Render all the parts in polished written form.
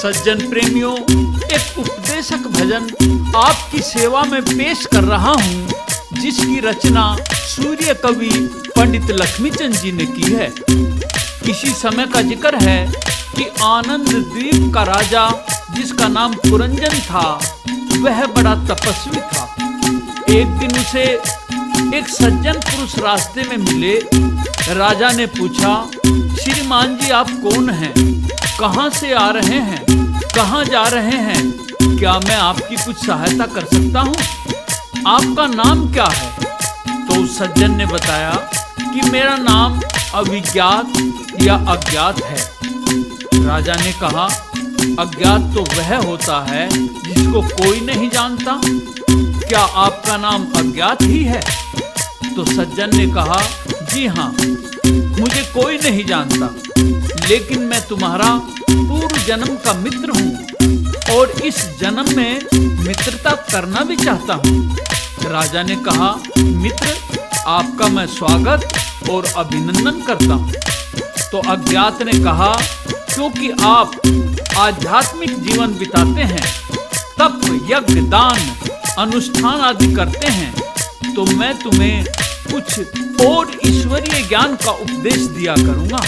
सज्जन प्रेमियों, एक उपदेशक भजन आपकी सेवा में पेश कर रहा हूँ, जिसकी रचना सूर्य कवि पंडित लक्ष्मीचंद जी ने की है। किसी समय का जिक्र है कि आनंद द्वीप का राजा, जिसका नाम पुरंजन था, वह बड़ा तपस्वी था। एक दिन उसे एक सज्जन पुरुष रास्ते में मिले। राजा ने पूछा, श्रीमान जी आप कौन हैं? कहाँ से आ रहे हैं? कहाँ जा रहे हैं? क्या मैं आपकी कुछ सहायता कर सकता हूँ? आपका नाम क्या है? तो उस सज्जन ने बताया कि मेरा नाम अविज्ञात या अज्ञात है। राजा ने कहा, अज्ञात तो वह होता है जिसको कोई नहीं जानता। क्या आपका नाम अज्ञात ही है? तो सज्जन ने कहा, जी हाँ, मुझे कोई नहीं जानता, लेकिन मैं तुम्हारा पूर्व जन्म का मित्र हूँ और इस जन्म में मित्रता करना भी चाहता हूँ। राजा ने कहा, मित्र, आपका मैं स्वागत और अभिनंदन करता हूँ। तो अज्ञात ने कहा, क्योंकि आप आध्यात्मिक जीवन बिताते हैं, तप, यज्ञ, दान, अनुष्ठान आदि करते हैं, तो मैं तुम्हें कुछ और ईश्वरीय ज्ञान का उपदेश दिया करूंगा।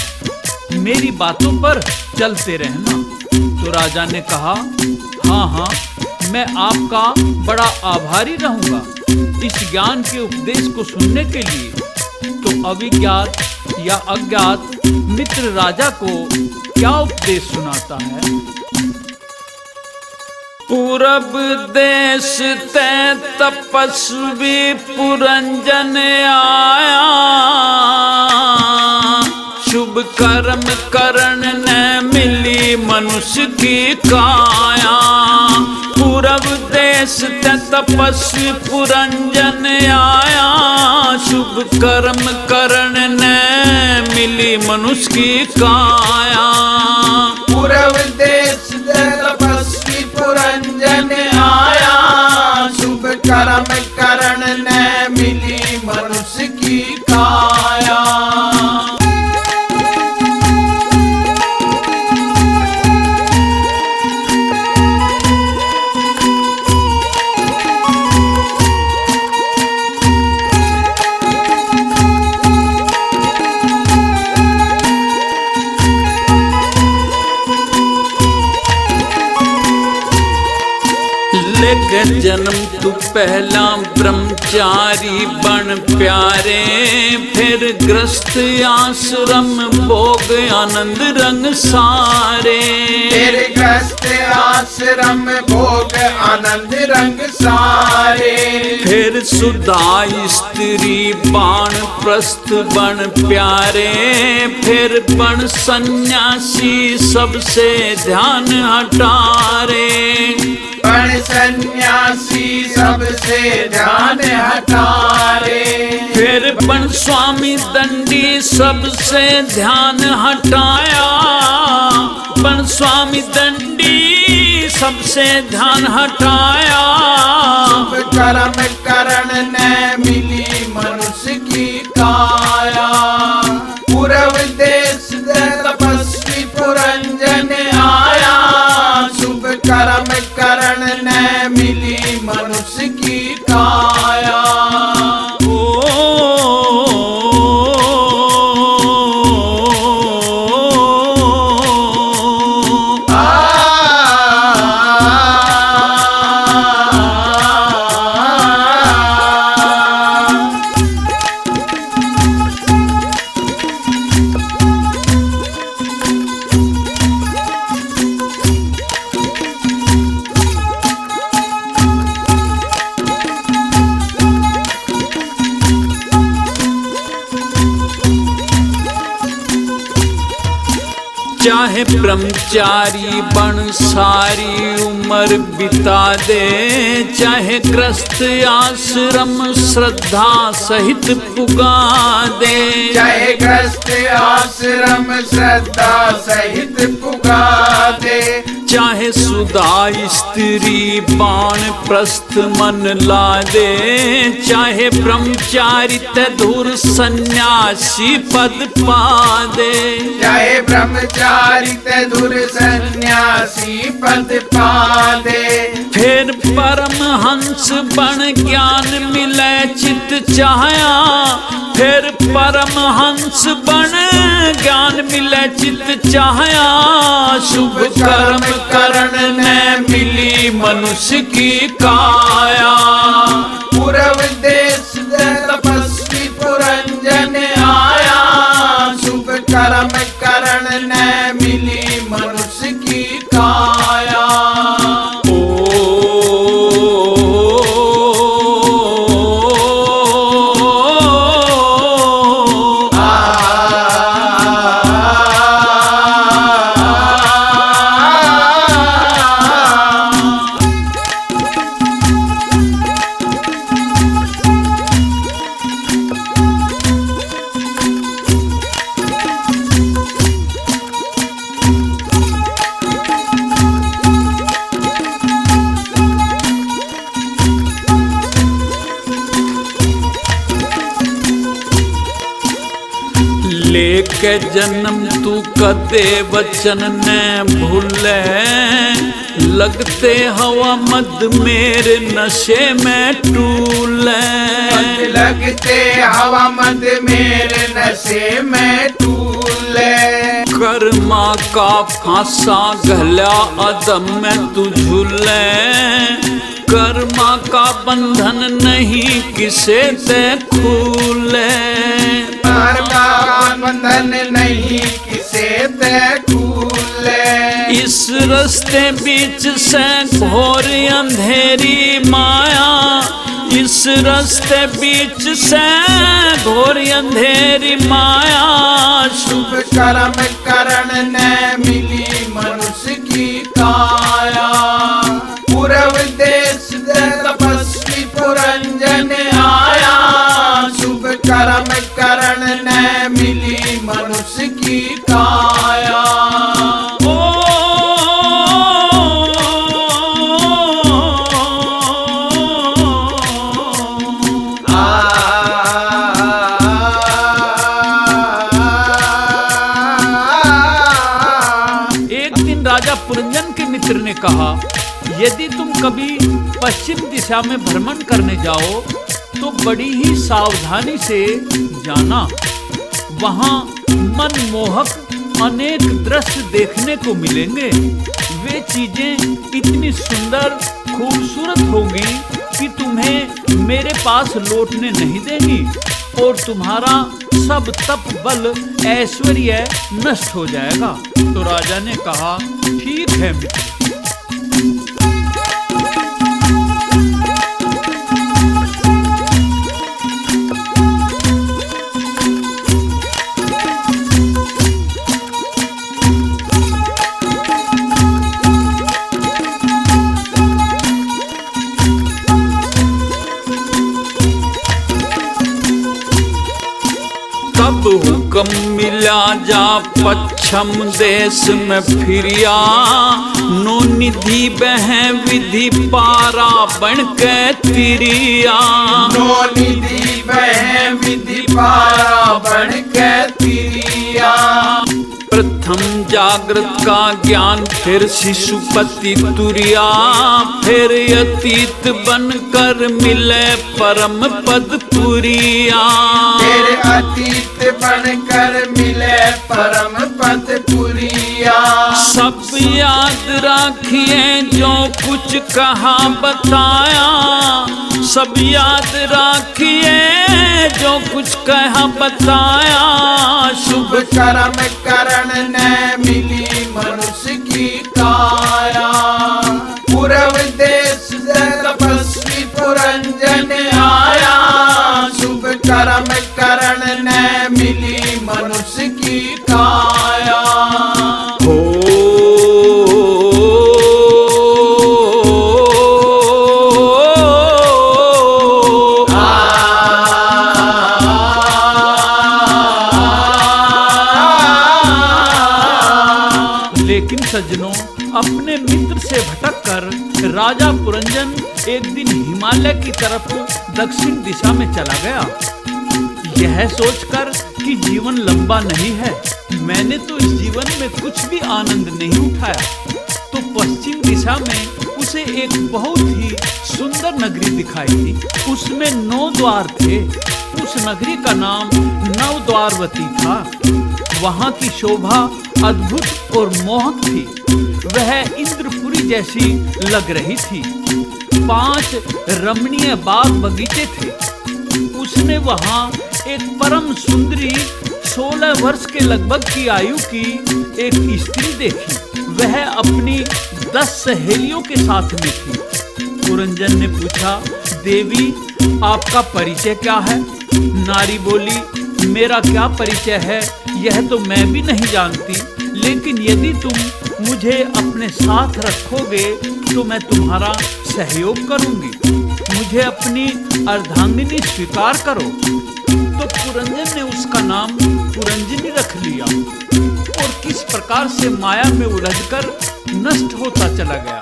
मेरी बातों पर चलते रहना। तो राजा ने कहा, हाँ हाँ, मैं आपका बड़ा आभारी रहूंगा इस ज्ञान के उपदेश को सुनने के लिए। तो अविज्ञात या अज्ञात मित्र राजा को क्या उपदेश सुनाता है? पूरब देश ते तपस्वी पुरंजन आया, शुभ कर्म करण न मिली मनुष्य की काया। पूरब देश ते तपस्वी पुरंजन आया, शुभ कर्म करण न मिली मनुष्य की काया। पूरब देश ते तपस्वी पुरंजन आया, शुभ कर्म करण न मिली मनुष्य की काया। लेके जन्म तू पहला ब्रह्मचारी बन प्यारे, फिर ग्रस्त आश्रम भोग आनंद रंग सारे। फिर ग्रस्त आश्रम भोग आनंद रंग सारे। फिर सुधा स्त्री बाण प्रस्थ बन प्यारे, फिर बन सन्यासी सबसे ध्यान हटारे। बन सन्यासी सबसे ध्यान हटारे। फिर बन स्वामी दंडी सबसे ध्यान हटाया। बन स्वामी दंडी सबसे ध्यान हटाया। शुभ कर्म करण न मिली मनुष्य की काया। पूरब देश तपस्वी पुरंजन आया, शुभ कर्म करण न मिली मनुष्य की काया। चाहे ब्रह्मचारी बन सारी उम्र बिता दे, चाहे ग्रस्त आश्रम श्रद्धा सहित पुगा दे। चाहे ग्रस्त आश्रम श्रद्धा सहित पुगा दे। चाहे सुधा स्त्री बाण प्रस्थ मन लादे, चाहे ब्रह्मचारी दूर सन्यासी पद पादे। चाहे ब्रह्मचारी दूर सन्यासी पद पादे। फिर परमहंस बन ज्ञान मिले चित चाहया, फिर परमहंस बन ज्ञान मिले चित चाहया। शुभ कर्म करण ने मिली मनुष्य की काया। पूर्व देश तपस्वी पुरंजन आया, शुभ कर्म करण ने मिली मनुष्य की काया। लेके जन्म तू कदे वचन न भूले, लगते हवा मद मेरे नशे में टूले। लगते हवा मद मेरे नशे में टूले। कर्मा का फांसा गहला अदम में तू झूले, कर्मा का बंधन नहीं किसे ते खुले। कर्मा का बंधन नहीं किसे ते खुले। इस रास्ते बीच से घोर अंधेरी माया, इस रास्ते बीच से घोर अंधेरी माया। शुभ कर्म करण ने मिली मनुष्य की काया। पूर्व देश तपस्वी पुरंजन आया, शुभ कर्म करण ने मिली मनुष्य की काया। राजा पुरंजन के मित्र ने कहा, यदि तुम कभी पश्चिम दिशा में भ्रमण करने जाओ तो बड़ी ही सावधानी से जाना। वहां मनमोहक अनेक दृश्य देखने को मिलेंगे। वे चीजें इतनी सुंदर खूबसूरत होंगी कि तुम्हें मेरे पास लौटने नहीं देंगी और तुम्हारा सब तप बल ऐश्वर्य नष्ट हो जाएगा। तो राजा ने कहा, ठीक है मित्र। तब हुक्म मिला जा पश्चिम देश में फिरिया, नो निधि बह विधि पारा बन के तिरिया। नो निधि बह विधि पारा बन के तिरिया। प्रथम जागृत का ज्ञान फिर शिशुपति तुरिया, फिर अतीत बनकर मिले परम पद पुरिया। फिर अतीत बनकर मिले परम पद पुरिया। सब याद रखिए जो कुछ कहा बताया, सब याद रखिए जो कुछ कहा बताया। शुभ कर्म करण ने मिली मनुष्य की काया। पूर्व देश तपस्वी पुरंजन आया, शुभ कर्म करण ने मिली मनुष्य की काया। लेकिन सज्जनों, अपने मित्र से भटककर राजा पुरंजन एक दिन हिमालय की तरफ दक्षिण दिशा में चला गया। यह सोचकर कि जीवन लंबा नहीं है, मैंने तो इस जीवन में कुछ भी आनंद नहीं उठाया, तो पश्चिम दिशा में उसे एक बहुत ही सुंदर नगरी दिखाई दी। उसमें 9 द्वार थे। उस नगरी का नाम नवद्वारवती था। वहां की शोभा अद्भुत और मोहक थी। वह इंद्रपुरी जैसी लग रही थी। 5 रमणीय बाग बगीचे थे। उसने वहां एक परम सुंदरी 16 वर्ष के लगभग की आयु की एक स्त्री देखी। वह अपनी 10 सहेलियों के साथ में थी। पुरंजन ने पूछा, देवी आपका परिचय क्या है? नारी बोली, मेरा क्या परिचय है यह तो मैं भी नहीं जानती, लेकिन यदि तुम मुझे अपने साथ रखोगे तो मैं तुम्हारा सहयोग करूंगी। मुझे अपनी अर्धांगिनी स्वीकार करो। तो पुरंजन ने उसका नाम पुरंजनी रख लिया और किस प्रकार से माया में उलझकर नष्ट होता चला गया।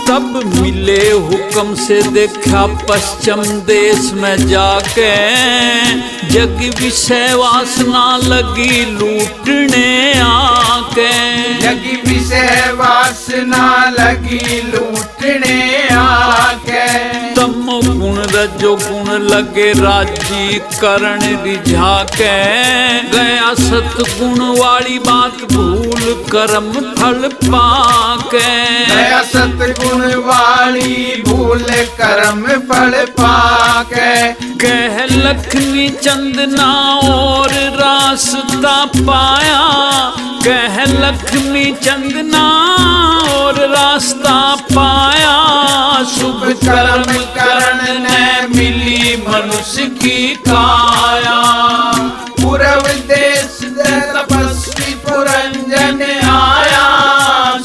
तब मिले हुक्म से देखा पश्चिम देश में जाके, जग विषय वासना लगी लूटने आके। जग विषय वासना लगी लूटने आके। तम गुण रजो गुण लगे राजी करण रिझा के। गया सतगुण वाली बात भूल कर्म फल पाके। गया सतगुण वाली भूल कर्म फल पाके। कह लक्ष्मी चंदना और रास्ता पाया। कह लक्ष्मी चंदना और रास्ता पाया। शुभ कर्म करण ने मिली मनुष्य की काया। पूर्व देश तपस्वी पुरंजन आया।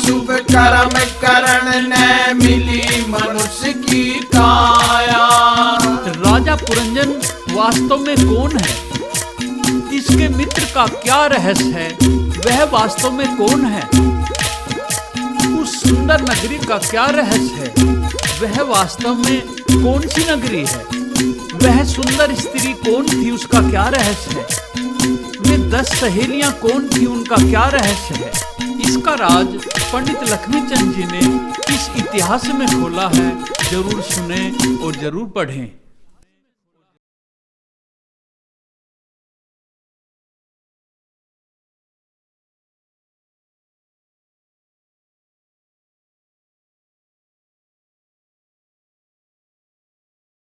शुभ कर्म करण ने मिली मनुष्य की काया। राजा पुरंजन वास्तव में कौन है? इसके मित्र का क्या रहस्य है? वह वास्तव में कौन है? उस सुंदर नगरी का क्या रहस्य है? वह वास्तव में कौन सी नगरी है? वह सुंदर स्त्री कौन थी? उसका क्या रहस्य है? वे 10 सहेलियां कौन थी? उनका क्या रहस्य है? इसका राज पंडित लक्ष्मीचंद जी ने इस इतिहास में खोला है। जरूर सुने और जरूर पढ़ें।